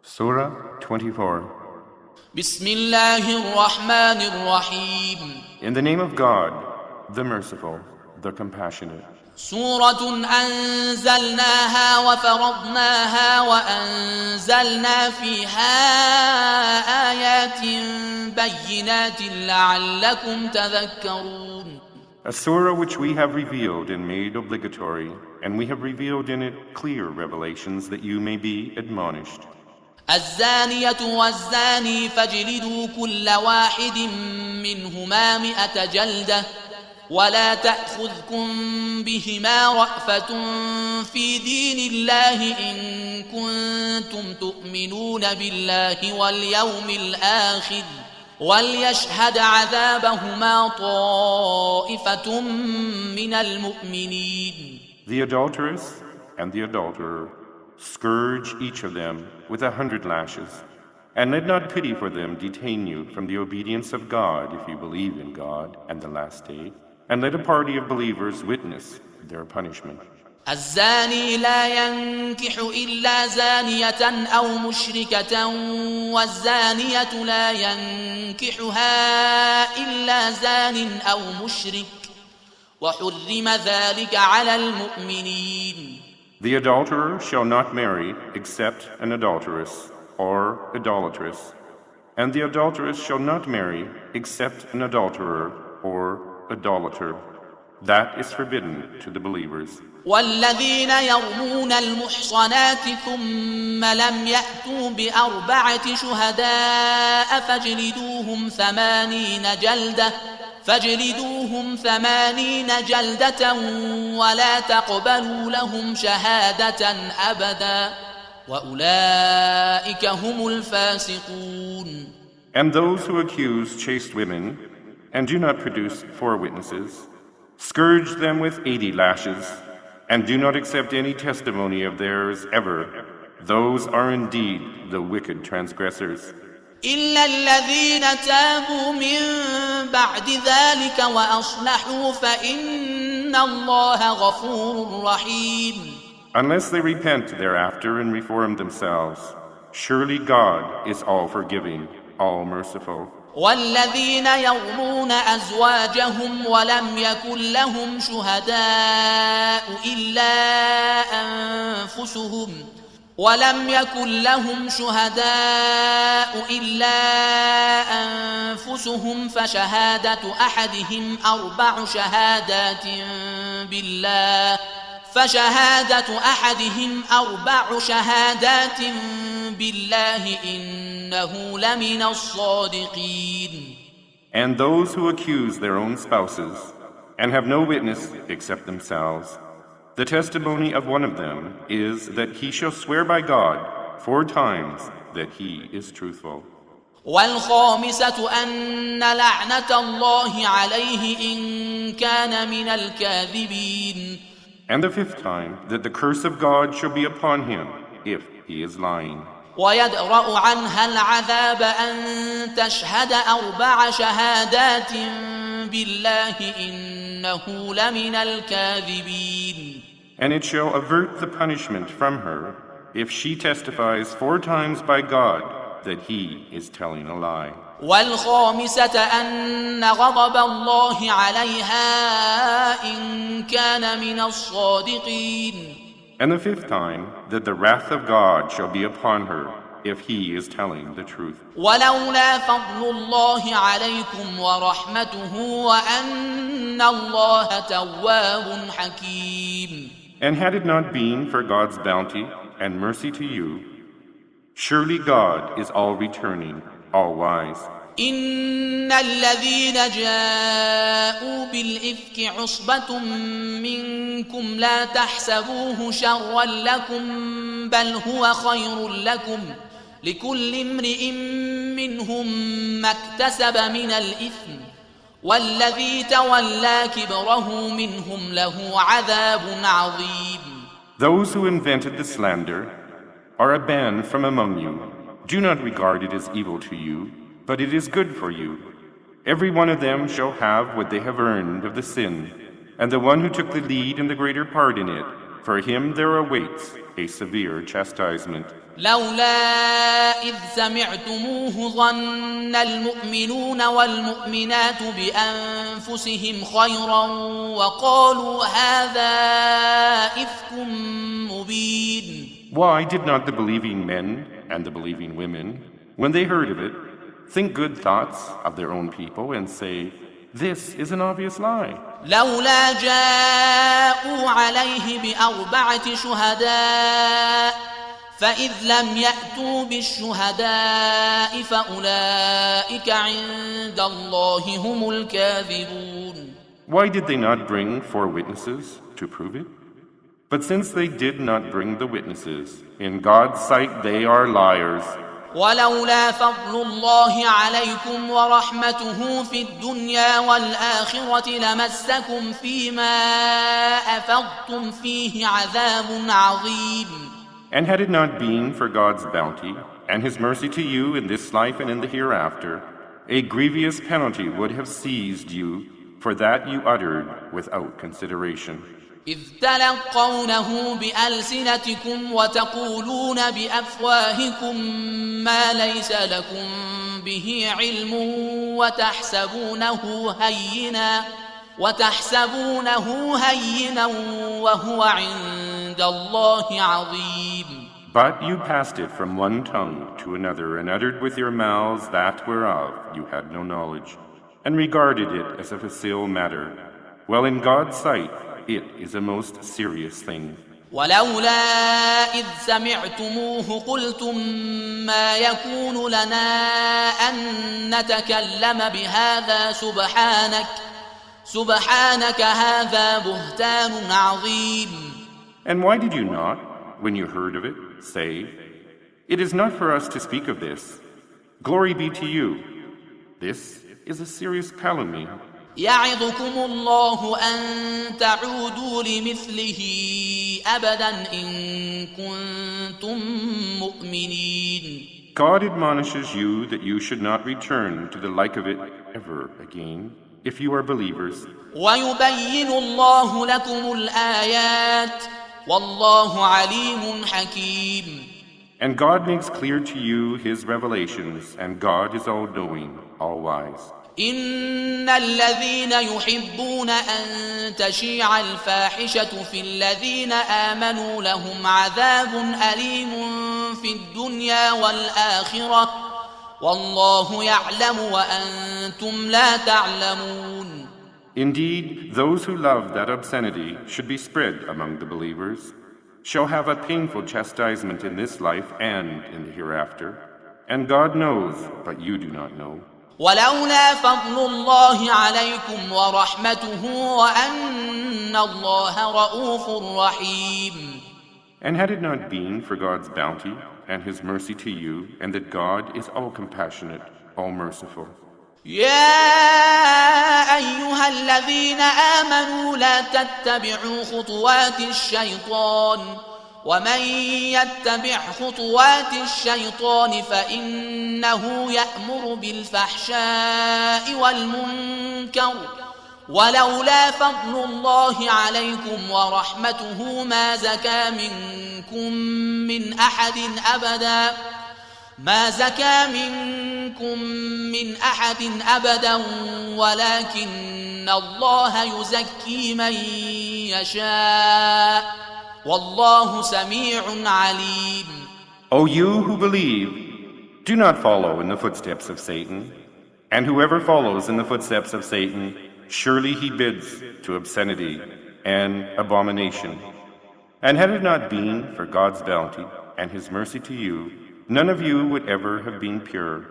Surah 24. بسم الله الرحمن الرحيم. In the name of God, the merciful, the compassionate. سورة أنزلناها وفرضناها وأنزلنا فيها آيات بينات لعلكم تذكرون. A surah which we have revealed and made obligatory, and we have revealed in it clear revelations that you may be admonished. الزانية والزاني فاجلدوا كل واحد منهما 100 جلدة ولا تأخذكم بهما رأفة في دين الله إن كنتم تؤمنون بالله واليوم الآخر وليشهد عذابهما طائفة من المؤمنين. The adulteress and the adulterer, scourge each of them with 100 lashes, and let not pity for them detain you from the obedience of God if you believe in God and the last day, and let a party of believers witness their punishment. الزاني لا ينكح إلا زانية أو مشركة والزانية لا ينكحها إلا زان أو مشرك وحرم ذلك على المؤمنين. The adulterer shall not marry except an adulteress or idolatress, and the adulteress shall not marry except an adulterer or idolater. That is forbidden to the believers. والذين يرمون المحصنات ثم لم يأتوا ب4 شهداء فاجلدوهم 80 جلدة ولا تقبلوا لهم شهادة أبدا وأولئك هم الفاسقون. And those who accuse chaste women and do not produce 4 witnesses, scourge them with 80 lashes, and do not accept any testimony of theirs ever. Those are indeed the wicked transgressors. إلا الذين تابوا من بعد ذلك وأصلحوا فإن الله غفور رحيم. Unless they repent thereafter and reform themselves, surely God is all forgiving, all merciful. والذين يرمون أزواجهم ولم يكن لهم شهداء إلا أنفسهم فشهادة أحدهم 4 شهادات بالله إنه لمن الصادقين. And those who accuse their own spouses and have no witness except themselves, the testimony of one of them is that he shall swear by God 4 times that he is truthful. والخامسة أن لعنة الله عليه إن كان من الكاذبين. And the 5th time that the curse of God shall be upon him if he is lying. ويدرأ عنها العذاب أن تشهد 4 شهادات بالله إنه لمن الكاذبين. And it shall avert the punishment from her if she testifies 4 times by God that he is telling a lie. والخامسة أن غضب الله عليها إن كان من الصادقين. And the 5th time that the wrath of God shall be upon her if he is telling the truth. ولولا فضل الله عليكم ورحمته وأن الله تواب حكيم. And had it not been for God's bounty and mercy to you, surely God is all returning, all wise. إن الذين جاءوا بالإفك عصبة منكم لا تحسبوه شرا لكم بل هو خير لكم لكل امرئ منهم ما اكتسب من الإثم والذي تولى كبره منهم له عذاب عظيم. Those who invented the slander are a band from among you. Do not regard it as evil to you, but it is good for you. Every one of them shall have what they have earned of the sin, and the one who took the lead and the greater part in it, for him there awaits a severe chastisement. لولا إذ سمعتموه ظن المؤمنون والمؤمنات بأنفسهم خيرا وقالوا هذا إفك مبين. Why did not the believing men and the believing women, when they heard of it, think good thoughts of their own people and say, "This is an obvious lie"? لولا جاءوا عليه بأربعة شهداء فإذ لم يأتوا بالشهداء فأولئك عند الله هم الكاذبون. Why did they not bring 4 witnesses to prove it? But since they did not bring the witnesses, in God's sight they are liars. ولولا فضل الله عليكم ورحمته في الدنيا والآخرة لمسكم فيما أفضتم فيه عذاب عظيم. And had it not been for God's bounty and His mercy to you in this life and in the hereafter, a grievous penalty would have seized you for that you uttered without consideration. إذ تلقونه بألسنتكم وتقولون بأفواهكم ما ليس لكم به علم وتحسبونه هينا وهو عند الله عظيم. But you passed it from one tongue to another and uttered with your mouths that whereof you had no knowledge, and regarded it as a facile matter. Well, in God's sight, it is a most serious thing. ولولا إذ سمعتموه قلتم ما يكون لنا أن نتكلم بهذا سبحانك هذا بهتان عظيم. And why did you not, when you heard of it, say, "It is not for us to speak of this. Glory be to you. This is a serious calumny." يعظكم الله أن تعودوا لمثله أبدا إن كنتم مؤمنين. God admonishes you that you should not return to the like of it ever again, if you are believers. ويبين الله لكم الآيات والله عليم حكيم. And God makes clear to you His revelations, and God is all-knowing, all-wise. إن الذين يحبون أن تشيع الفاحشة في الذين آمنوا لهم عذاب أليم في الدنيا والآخرة والله يعلم وأنتم لا تعلمون. Indeed, those who love that obscenity should be spread among the believers, shall have a painful chastisement in this life and in the hereafter, and God knows, but you do not know. ولولا فضل الله عليكم ورحمته وأن الله رؤوف رحيم. And had it not been for God's bounty and His mercy to you, and that God is all compassionate, all merciful. يا أيها الذين آمنوا لا تتبعوا خطوات الشيطان ومن يتبع خطوات الشيطان فإنه يأمر بالفحشاء والمنكر ولولا فضل الله عليكم ورحمته ما زكى منكم من أحد أبدا ولكن الله يزكي من يشاء والله سميع عليم. O you who believe, do not follow in the footsteps of Satan, and whoever follows in the footsteps of Satan, surely he bids to obscenity and abomination. And had it not been for God's bounty and His mercy to you, none of you would ever have been pure.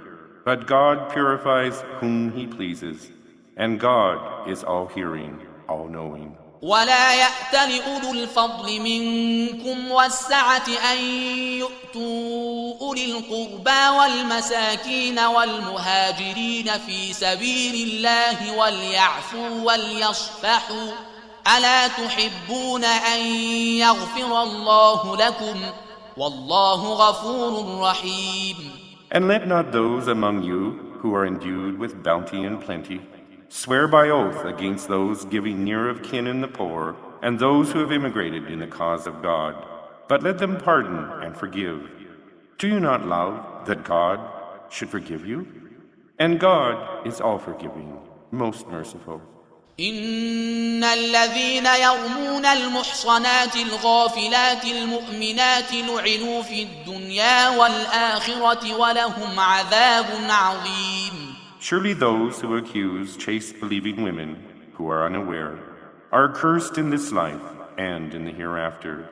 But God purifies whom He pleases, and God is all-hearing, all-knowing. ولا يأتل أولو الفضل منكم والسعة أن يؤتوا أولي القربى والمساكين والمهاجرين في سبيل الله وليعفوا وليصفحوا ألا تحبون أن يغفر الله لكم والله غفور رحيم. And let not those among you who are endued with bounty and plenty swear by oath against those giving near of kin and the poor, and those who have immigrated in the cause of God. but let them pardon and forgive. Do you not love that God should forgive you? And God is all-forgiving, most merciful. إن الذين يرمون المحصنات الغافلات المؤمنات لعنوا في الدنيا والآخرة ولهم عذاب عظيم. Surely those who accuse chaste believing women who are unaware are cursed in this life and in the hereafter,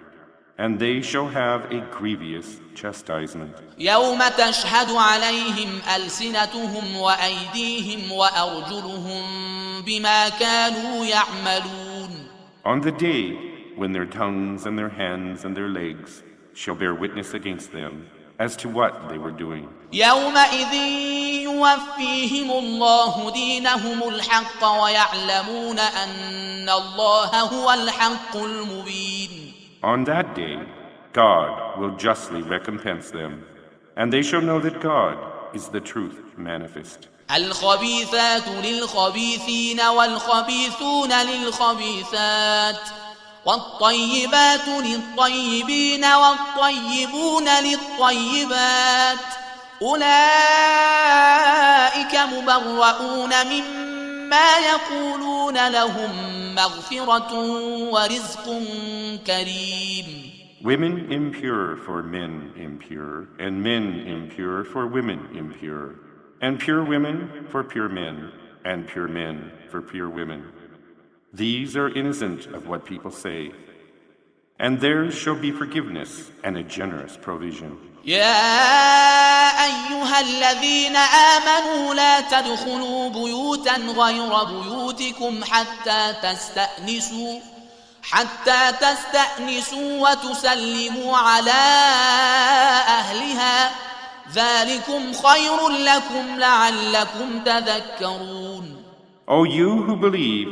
and they shall have a grievous chastisement. يوم تشهد عليهم ألسنتهم وأيديهم وأرجلهم بما كانوا يعملون. On the day when their tongues and their hands and their legs shall bear witness against them as to what they were doing. يومئذ يوفيهم الله دينهم الحق ويعلمون أن الله هو الحق المبين. On that day, God will justly recompense them, and they shall know that God is the truth manifest. الخبيثات للخبيثين والخبيثون للخبيثات والطيبات للطيبين والطيبون للطيبات أولئك مبرؤون مما يقولون لهم مغفرة ورزق كريم. Women impure for men impure, and men impure for women impure, and pure women for pure men, and pure men for pure women. These are innocent of what people say, and theirs shall be forgiveness and a generous provision. يا أيها الذين آمنوا لا تدخلوا بيوتا غير بيوتكم حتى تستأنسوا وتسلموا على أهلها ذلكم خير لكم لعلكم تذكرون. O you who believe,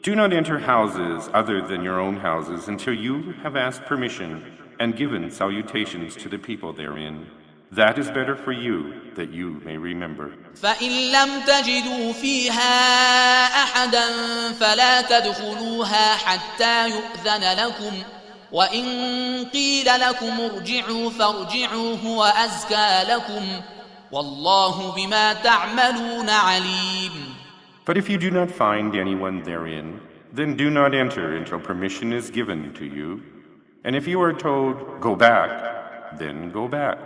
do not enter houses other than your own houses until you have asked permission and given salutations to the people therein. That is better for you, that you may remember. فإن لم تجدوا فيها أحدا فلا تدخلوها حتى يؤذن لكم وإن قيل لكم ارجعوا فارجعوا هو أزكى لكم والله بما تعملون عليم. But if you do not find anyone therein, then do not enter until permission is given to you. And if you are told, go back, then go back.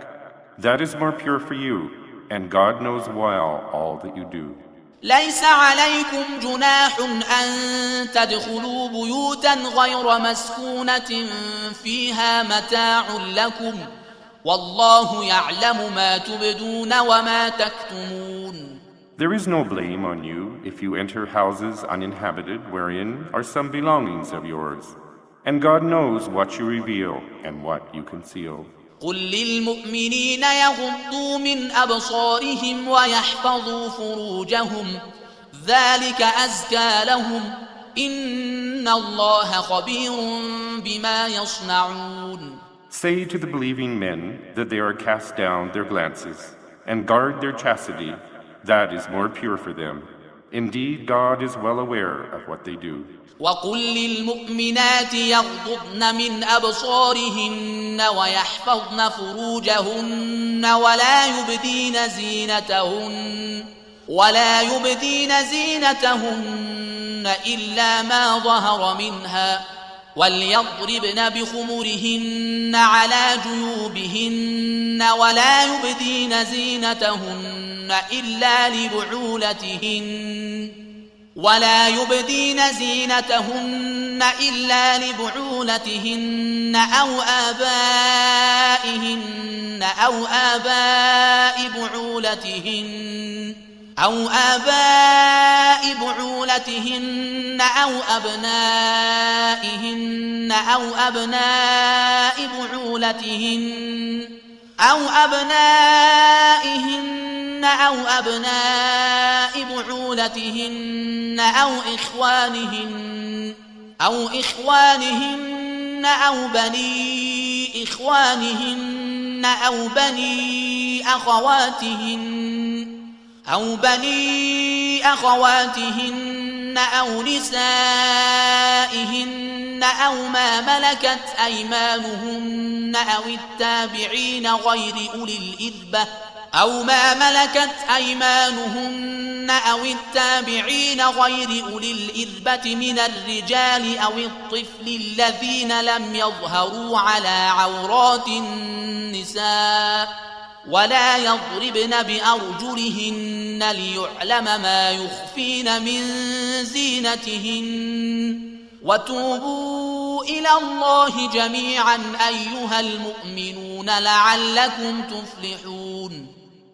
That is more pure for you, and God knows well all that you do. ليس عليكم جناح أن تدخلوا بيوتا غير مسكونة فيها متاع لكم والله يعلم ما تبدون وما تكتمون. There is no blame on you if you enter houses uninhabited wherein are some belongings of yours, and God knows what you reveal and what you conceal. قل للمؤمنين يغضوا من أبصارهم ويحفظوا فروجهم ذلك أزكى لهم إن الله خبير بما يصنعون. Say to the believing men that they are cast down their glances and guard their chastity. That is more pure for them. Indeed, God is well aware of what they do. وقل للمؤمنات يغضضن من أبصارهن ويحفظن فروجهن ولا يبدين زينتهن إلا ما ظهر منها وليضربن بخمرهن على جيوبهن ولا يبدين زينتهن إلا لبعولتهن أو آبائهن أو آباء بعولتهن أو أبنائهن أو أبناء بعولتهن أو إخوانهن أو بني إخوانهن أو بني أخواتهن أو نسائهن أو ما ملكت أيمانهن أو التابعين غير أولي الإربة من الرجال أو الطفل الذين لم يظهروا على عورات النساء ولا يضربن بأرجلهن ليعلم ما يخفين من زينتهن وتوبوا إلى الله جميعا أيها المؤمنون لعلكم تفلحون.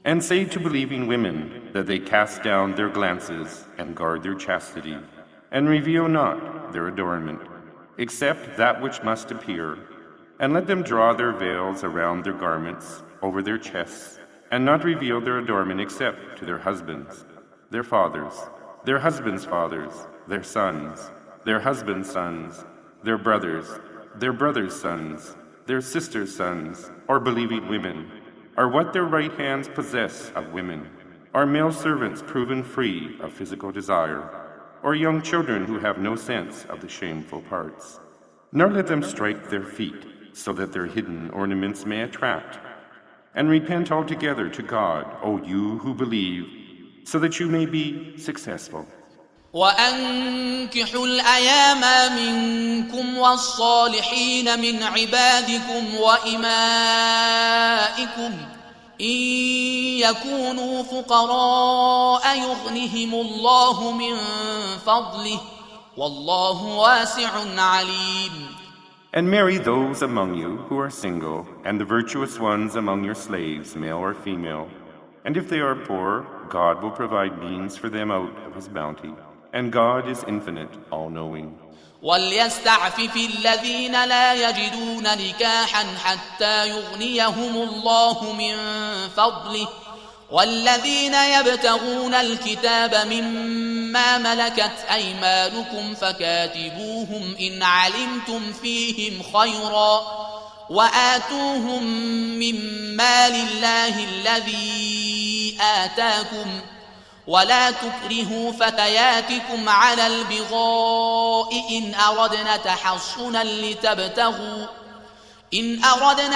And say to believing women that they cast down their glances and guard their chastity, and reveal not their adornment, except that which must appear, and let them draw their veils around their garments over their chests, and not reveal their adornment except to their husbands, their fathers, their husbands' fathers, their sons, their husbands' sons, their brothers' sons, their sisters' sons, or believing women, or what their right hands possess of women, or male servants proven free of physical desire, or young children who have no sense of the shameful parts. Nor let them strike their feet, so that their hidden ornaments may attract. And repent altogether to God, O you who believe, so that you may be successful. وأنكحوا الأيام منكم والصالحين من عبادكم وإمائكم إن يكونوا فقراء يغنهم الله من فضله والله واسع عليم. And marry those among you who are single, and the virtuous ones among your slaves, male or female. And if they are poor, God will provide means for them out of his bounty. And God is infinite, all-knowing. وَلْيَسْتَعْفِفِ الَّذِينَ لَا يَجِدُونَ نِكَاحًا حَتَّى يُغْنِيَهُمُ اللَّهُ مِنْ فَضْلِهِ والذين يبتغون الكتاب مما ملكت أيمانكم فكاتبوهم إن علمتم فيهم خيرا وآتوهم من مال الله الذي آتاكم ولا تكرهوا فتياتكم على البغاء إن أردنا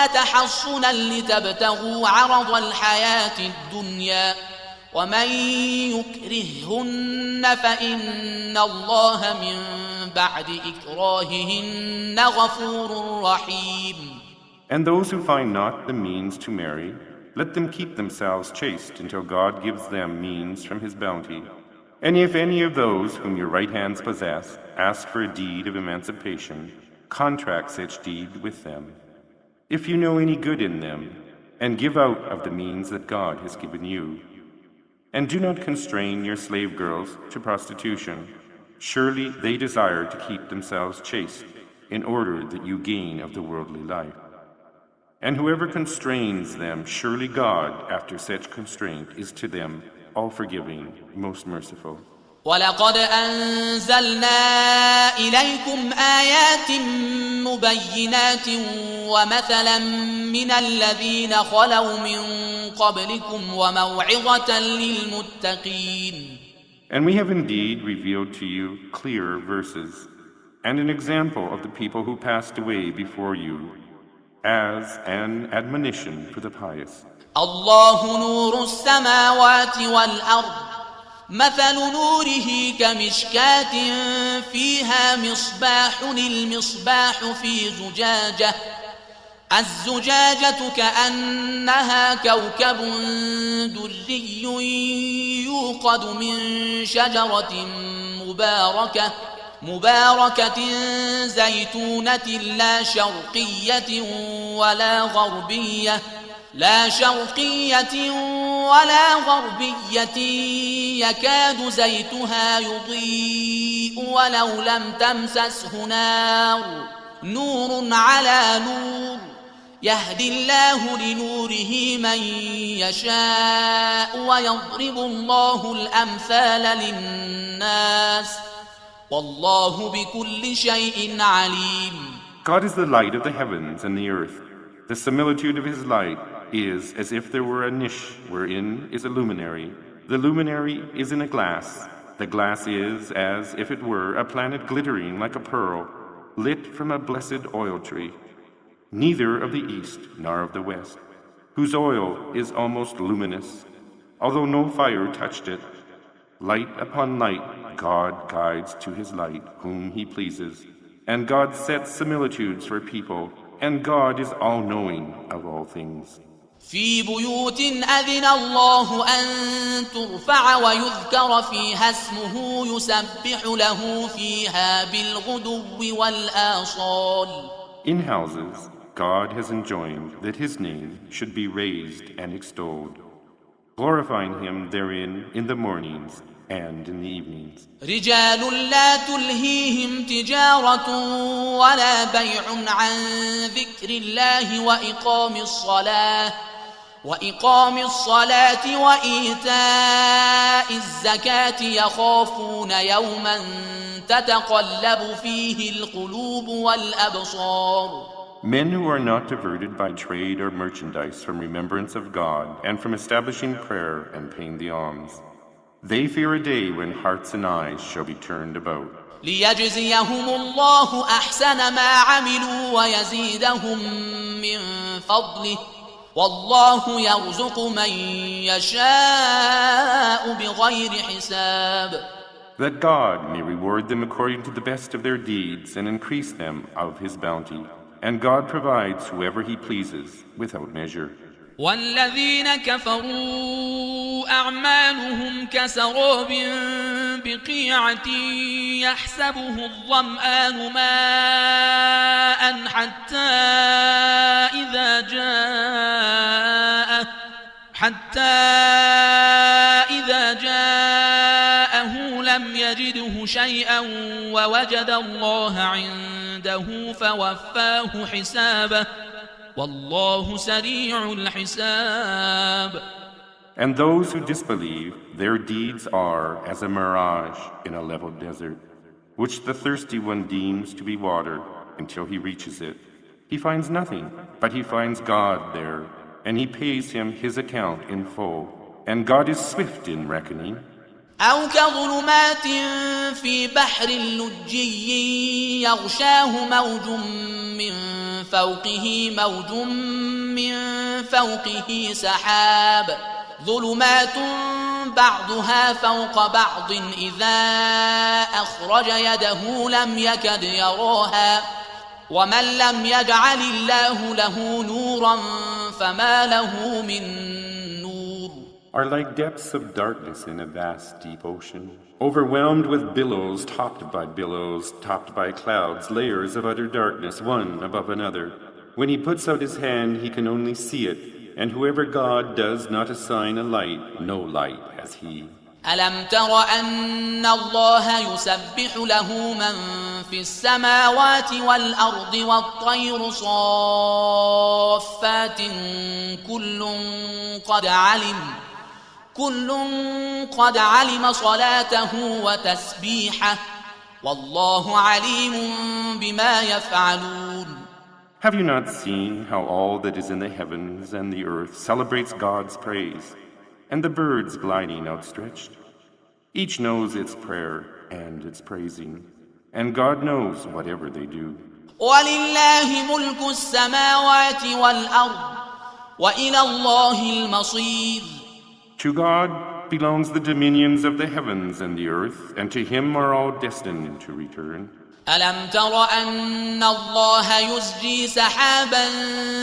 تحصنا لتبتغوا عرض الحياة الدنيا ومن يكرههن فإن الله من بعد إكراههن غفور رحيم. And those who find not the means to marry, let them keep themselves chaste until God gives them means from his bounty. And if any of those whom your right hands possess ask for a deed of emancipation, contract such deed with them. If you know any good in them, and give out of the means that God has given you. And do not constrain your slave girls to prostitution. Surely they desire to keep themselves chaste, in order that you gain of the worldly life. And whoever constrains them, surely God, after such constraint, is to them all-forgiving, most merciful. وَلَقَدْ أَنزَلْنَا إِلَيْكُمْ آيَاتٍ مُبَيِّنَاتٍ وَمَثَلًا مِنَ الَّذِينَ خَلَوْا مِن قَبْلِكُمْ وَمَوْعِظَةً لِلْمُتَّقِينَ. And we have indeed revealed to you clear verses, and an example of the people who passed away before you, as an admonition for the pious. الله نور السماوات والأرض مثل نوره كمشكاة فيها مصباح المصباح في زجاجة الزجاجة كأنها كوكب دري يوقد من شجرة مباركة زيتونة لا شرقية ولا غربية يكاد زيتها يضيء ولو لم تمسسه نار نور على نور يهدي الله لنوره من يشاء ويضرب الله الأمثال للناس والله بكل شيء عليم. God is the light of the heavens and the earth. The similitude of his light is as if there were a niche wherein is a luminary. The luminary is in a glass, the glass is as if it were a planet glittering like a pearl, lit from a blessed oil tree, neither of the east nor of the west, whose oil is almost luminous, although no fire touched it. Light upon light God guides to his light whom he pleases, and God sets similitudes for people, and God is all-knowing of all things. في بيوت أذن الله أن ترفع ويذكر فيها اسمه يسبح له فيها بالغدو والآصال. In houses, God has enjoined that his name should be raised and extolled, glorifying him therein in the mornings and in the evenings. رجال لا تلهيهم تجارة ولا بيع عن ذكر الله وإقام الصلاة وإيتاء الزكاة يخافون يوما تتقلب فيه القلوب والأبصار. Men who are not diverted by trade or merchandise from remembrance of God and from establishing prayer and paying the alms. They fear a day when hearts and eyes shall be turned about. ليجزيهم الله أحسن ما عملوا ويزيدهم من فضله والله يرزق من يشاء بغير حساب. That God may reward them according to the best of their deeds and increase them of his bounty. And God provides whoever he pleases without measure. والذين كفروا أعمالهم كسراب بقيعة يحسبه الظمآن ماء حتى إذا جاءه لم يجده شيئا ووجد الله عنده فوفاه حسابه والله سريع الحساب. And those who disbelieve, their deeds are as a mirage in a level desert, which the thirsty one deems to be water until he reaches it. He finds nothing, but he finds God there, and he pays him his account in full. And God is swift in reckoning. أو كظلمات في بحر لجي يغشاه موج من فوقه سحاب ظلمات بعضها فوق بعض إذا أخرج يده لم يكد يراها ومن لم يجعل الله له نورا فما له من نور. Are like depths of darkness in a vast deep ocean, overwhelmed with billows, topped by clouds, layers of utter darkness, one above another. When he puts out his hand, he can only see it, and whoever God does not assign a light, no light has he. ألم تر أن الله يسبح له من في السماوات والأرض والطير صافات كل قد علم صلاته وتسبيحه والله عليم بما يفعلون. Have you not seen how all that is in the heavens and the earth celebrates God's praise, and the birds gliding outstretched? Each knows its prayer and its praising, and God knows whatever they do. وَلِلَّهِ مُلْكُ السَّمَاوَاتِ وَالْأَرْضِ وَإِلَى اللَّهِ الْمَصِيرُ. To God belongs the dominions of the heavens and the earth, and to him are all destined to return. ألم تر أن الله يزجي سحابا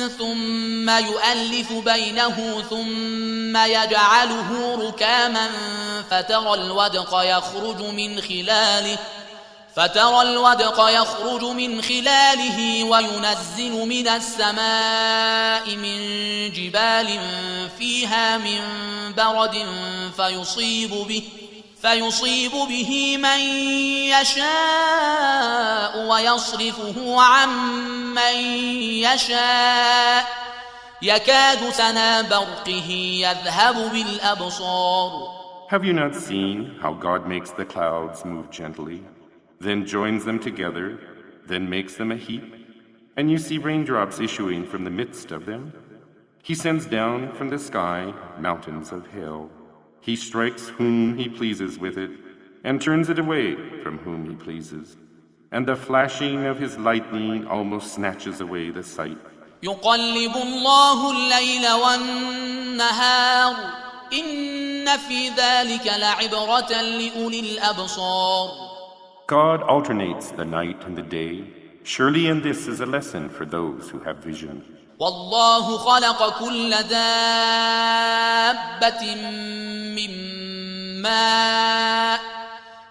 ثم يؤلف بينه ثم يجعله ركاما فترى الودق يخرج من خلاله وينزل من السماء من جبال فيها من برد فيصيب به من يشاء ويصرفه عن من يشاء يكاد سنا برقه يذهب بالأبصار. Have you not seen how God makes the clouds move gently, then joins them together, then makes them a heap, and you see raindrops issuing from the midst of them? He sends down from the sky mountains of hail. He strikes whom he pleases with it, and turns it away from whom he pleases. And the flashing of his lightning almost snatches away the sight. يقلب الله الليل والنهار إن في ذلك لعبرة لأولي الأبصار. God alternates the night and the day. Surely in this is a lesson for those who have vision. والله خلق كل دابة من ماء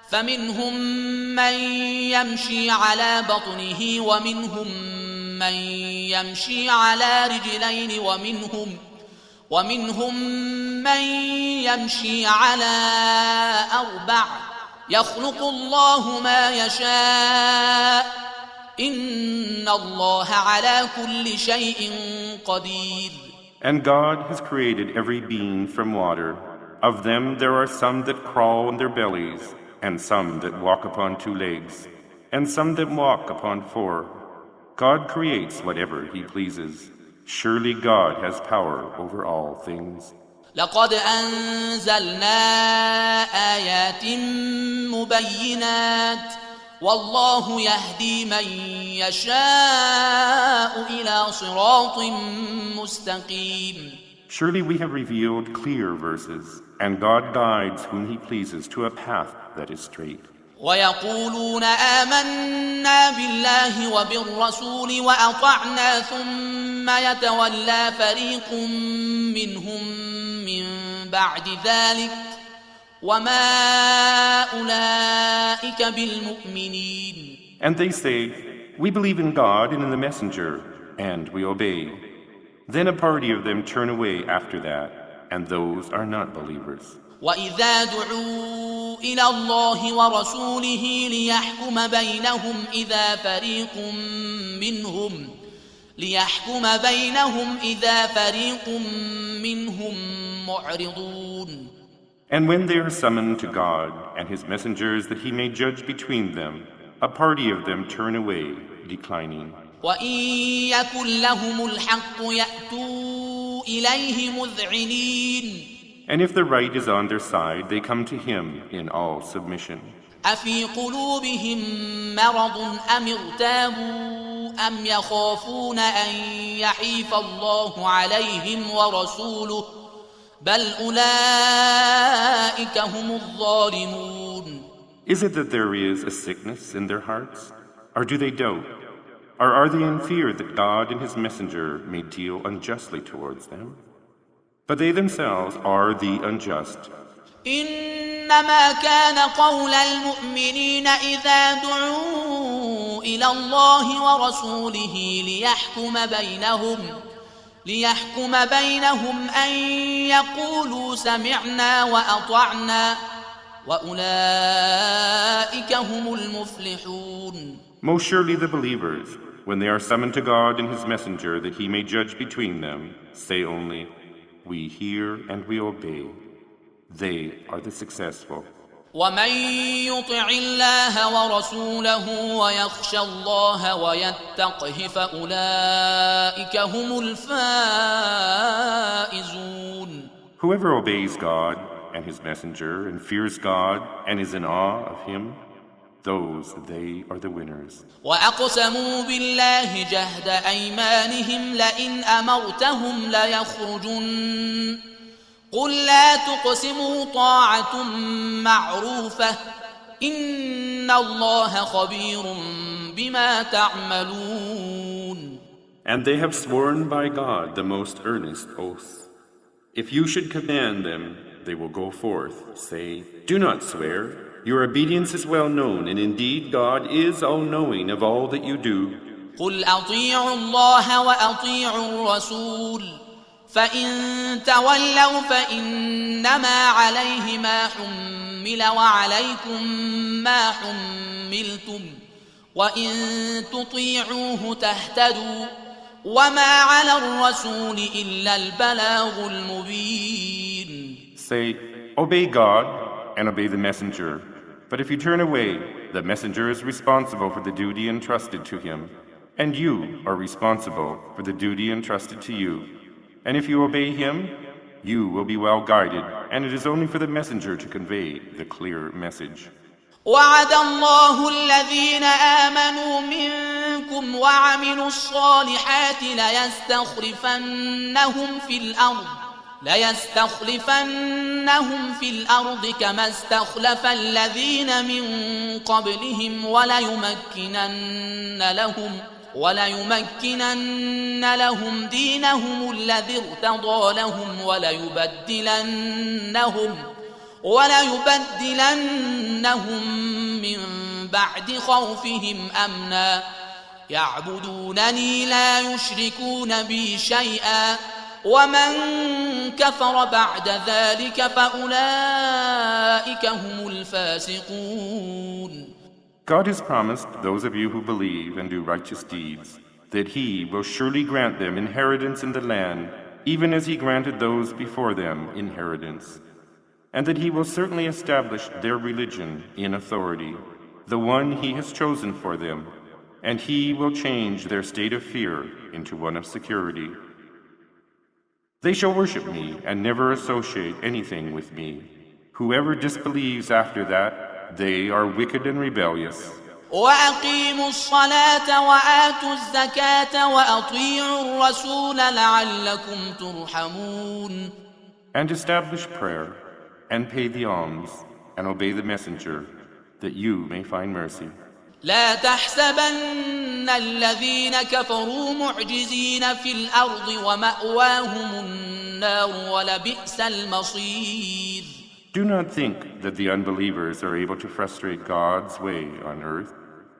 فمنهم من يمشي على بطنه ومنهم من يمشي على رجلين ومنهم من يمشي على أربع يخلق الله ما يشاء إن الله على كل شيء قدير. And God has created every being from water. Of them there are some that crawl on their bellies, and some that walk upon 2 legs, and some that walk upon 4. God creates whatever he pleases. Surely God has power over all things. لقد أنزلنا آيات مبينات والله يهدي من يشاء إلى صراط مستقيم. Surely we have revealed clear verses, and God guides whom he pleases to a path that is straight. ويقولون آمنا بالله وبالرسول وأطعنا ثم يتولى فريق منهم من بعد ذلك وما أولئك بالمؤمنين. And they say, we believe in God and in the messenger, and we obey. Then a party of them turn away after that, and those are not believers. وإذا دعوا إلى الله ورسوله ليحكم بينهم إذا فريق منهم معرضون. And when they are summoned to God and his messengers that he may judge between them, a party of them turn away, declining. وإن يكن لهم الحق يأتوا إليه مذعنين. And if the right is on their side, they come to him in all submission. أفي قلوبهم مرض أم ارتابوا أم يخافون أن يحيف الله عليهم ورسوله بل أولئك هم الظالمون. Is it that there is a sickness in their hearts? Or do they doubt? Or are they in fear that God and his messenger may deal unjustly towards them? But they themselves are the unjust. إنما كان قول المؤمنين إذا دعوا إلى الله ورسوله ليحكم بينهم أن يقولوا سمعنا وأطعنا وأولئك هم المفلحون. Most surely the believers, when they are summoned to God and his messenger that he may judge between them, say only, we hear and we obey. They are the successful. ومن يطع الله ورسوله ويخشى الله ويتقه فأولئك هم الفائزون. Whoever obeys God and his messenger and fears God and is in awe of him, they are the winners. وأقسموا بالله جهد أيمانهم لئن أمرتهم ليخرجن قل لا تقسموا طاعة معروفة إن الله خبير بما تعملون. And they have sworn by God the most earnest oath. If you should command them, they will go forth. Say, do not swear. Your obedience is well known, and indeed God is all-knowing of all that you do. قل أطيعوا الله وأطيعوا الرسول فإن تولوا فإنما عليه ما حمل وعليكم ما حملتم وإن تطيعوه تهتدوا وما على الرسول إلا البلاغ المبين. Say, obey God and obey the messenger. But if you turn away, the messenger is responsible for the duty entrusted to him, and you are responsible for the duty entrusted to you. And if you obey him, you will be well guided, and it is only for the messenger to convey the clear message. وعد الله الذين آمنوا منكم وعملوا الصالحات ليستخلفنهم في الأرض كما استخلف الذين من قبلهم وليمكنن لهم دينهم الذي ارتضى لهم وليبدلنهم من بعد خوفهم أمنا يعبدونني لا يشركون بي شيئا ومن كفر بعد ذلك فأولئك هم الفاسقون. God has promised those of you who believe and do righteous deeds that He will surely grant them inheritance in the land, even as He granted those before them inheritance, and that He will certainly establish their religion in authority, the one He has chosen for them, and He will change their state of fear into one of security. They shall worship me and never associate anything with me. Whoever disbelieves after that, they are wicked and rebellious. وأقيموا الصلاة وآتوا الزكاة وأطيعوا الرسول لعلكم ترحمون. And establish prayer, and pay the alms, and obey the messenger, that you may find mercy. لا تحسبن الذين كفروا معجزين في الأرض ومأواهم النار ولبئس المصير. Do not think that the unbelievers are able to frustrate God's way on earth,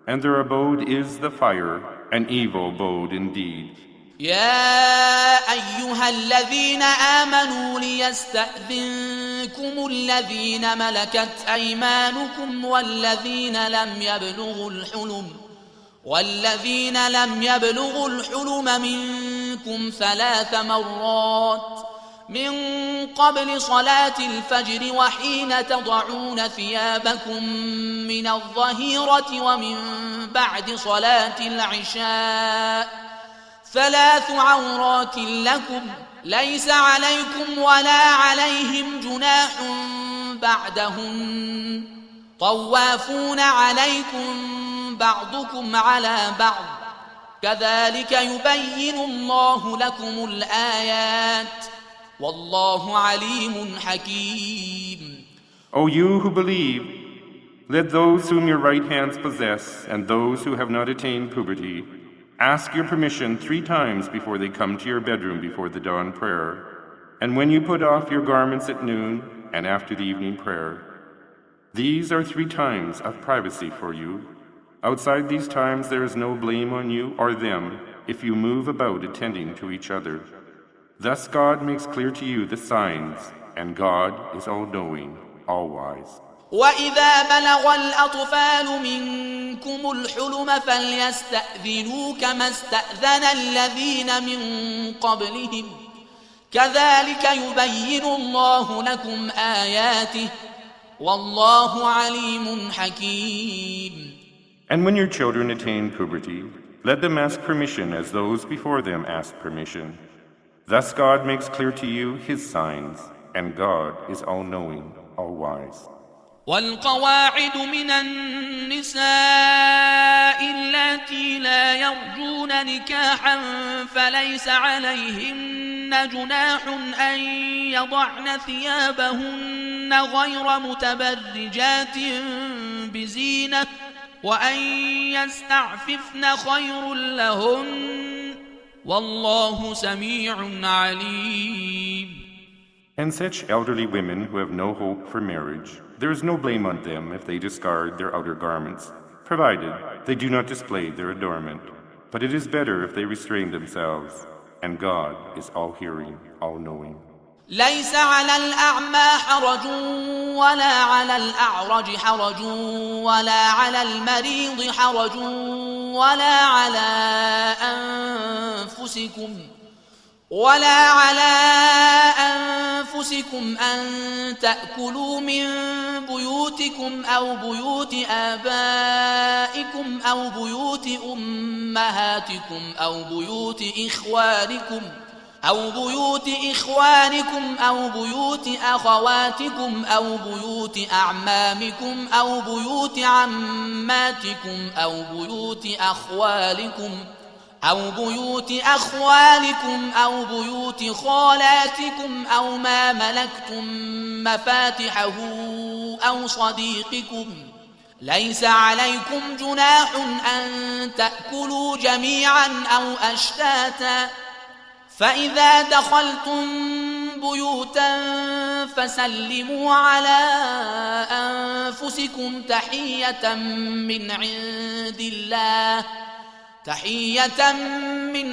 and their abode is the fire, an evil abode indeed. يا أيها الذين آمنوا ليستأذنكم الذين ملكت أيمانكم والذين لم يبلغوا الحلم منكم 3 مرات من قبل صلاة الفجر وحين تضعون ثيابكم من الظهيرة ومن بعد صلاة العشاء 3 عورات لكم ليس عليكم ولا عليهم جناح بعدهن طوافون عليكم بعضكم على بعض كذلك يبين الله لكم الآيات والله عليم حكيم. O you who believe, let those whom your right hands possess and those who have not attained puberty ask your permission 3 times before they come to your bedroom before the dawn prayer, and when you put off your garments at noon and after the evening prayer. These are 3 times of privacy for you. Outside these times there is no blame on you or them if you move about attending to each other. Thus God makes clear to you the signs, and God is all-knowing, all-wise. وَإِذَا بَلَغَ الْأَطْفَالُ مِنكُمُ الْحُلُمَ فَلْيَسْتَأْذِنُوا كَمَا اسْتَأْذَنَ الَّذِينَ مِن قَبْلِهِمْ كَذَلِكَ يُبَيِّنُ اللَّهُ لَكُمْ آيَاتِهِ وَاللَّهُ عَلِيمٌ حَكِيمٌ. And when your children attain puberty, let them ask permission as those before them asked permission. Thus God makes clear to you His signs, and God is all-knowing, all-wise. والقواعد من النساء اللاتي لا يرجون نكاحا فليس عليهن جناح أن يضعن ثيابهن غير متبرجات بزينة وأن يستعففن خير لهن والله سميع عليم. And such elderly women who have no hope for marriage, there is no blame on them if they discard their outer garments, provided they do not display their adornment. But it is better if they restrain themselves, and God is all-hearing, all-knowing. ليس على الأعمى حرج ولا على الأعرج حرج ولا على المريض حرج ولا على أنفسكم أن تأكلوا من بيوتكم أو بيوت آبائكم أو بيوت أمهاتكم أو بيوت إخوانكم أو بيوت إخوانكم أو بيوت أخواتكم أو بيوت أعمامكم أو بيوت عماتكم أو بيوت أخوالكم أو بيوت أخوالكم أو بيوت خالاتكم أو ما ملكتم مفاتحه أو صديقكم. ليس عليكم جناح أن تأكلوا جميعا أو أشتاتا، فإذا دخلتم بيوتا فسلموا على أنفسكم تحية من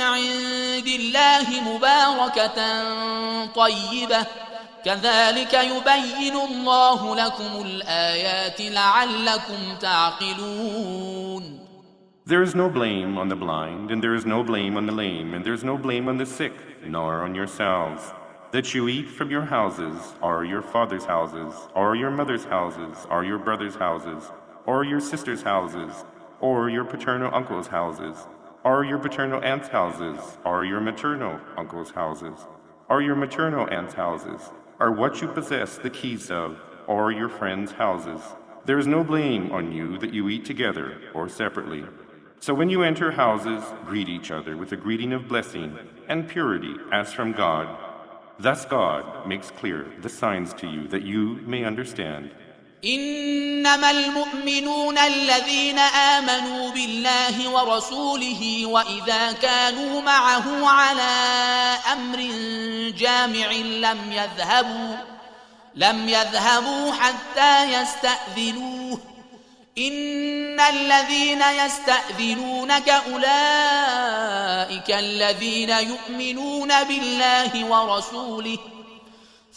عند الله مباركة طيبة، كذلك يبين الله لكم الآيات لعلكم تعقلون. There is no blame on the blind, and there is no blame on the lame, and there is no blame on the sick, nor on yourselves, that you eat from your houses, or your father's houses, or your mother's houses, or your brother's houses, or your sister's houses, or your paternal uncle's houses, or your paternal aunt's houses, or your maternal uncle's houses, or your maternal aunt's houses, or what you possess the keys of, or your friends' houses. There is no blame on you that you eat together or separately. So when you enter houses, greet each other with a greeting of blessing and purity as from God. Thus God makes clear the signs to you that you may understand. إنما المؤمنون الذين آمنوا بالله ورسوله وإذا كانوا معه على أمر جامع لم يذهبوا حتى يستأذنوه. إن الذين يستأذنونك أولئك الذين يؤمنون بالله ورسوله،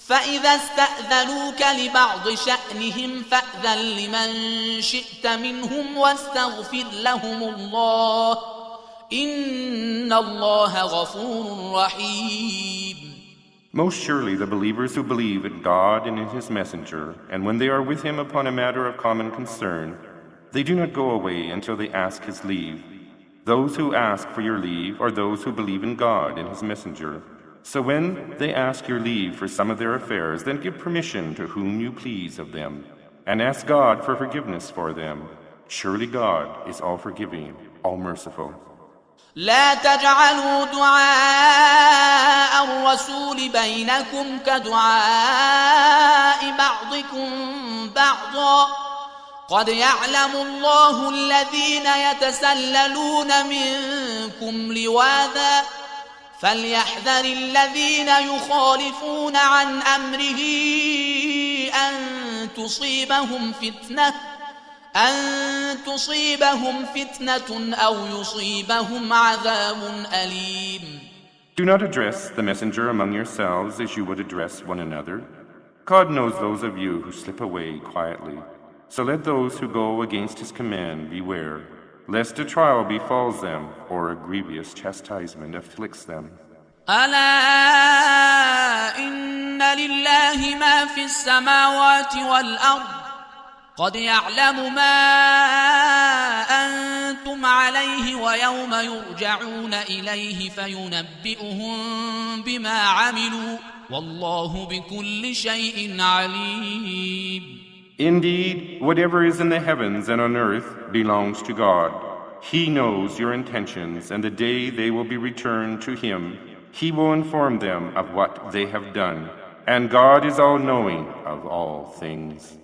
فإذا استأذنوك لبعض شأنهم فأذن لمن شئت منهم واستغفر لهم الله، إن الله غفور رحيم. Most surely the believers who believe in God and in His messenger, and when they are with Him upon a matter of common concern, they do not go away until they ask His leave. Those who ask for your leave are those who believe in God and His messenger. So when they ask your leave for some of their affairs, then give permission to whom you please of them, and ask God for forgiveness for them. Surely God is all forgiving, all merciful. لا تجعلوا دعاء الرسول بينكم كدعاء بعضكم بعضا، قد يعلم الله الذين يتسللون منكم لواذا، فليحذر الذين يخالفون عن أمره أن تصيبهم فتنة أو يصيبهم عذاب أليم. Do not address the messenger among yourselves as you would address one another. God knows those of you who slip away quietly. So let those who go against His command beware, lest a trial befalls them or a grievous chastisement afflicts them. ألا إن لله ما في السماوات والأرض، قد يعلم ما أنتم عليه ويوم يرجعون إليه فينبئهم بما عملوا والله بكل شيء عليم. Indeed, whatever is in the heavens and on earth belongs to God. He knows your intentions, and the day they will be returned to Him, He will inform them of what they have done. And God is all-knowing of all things.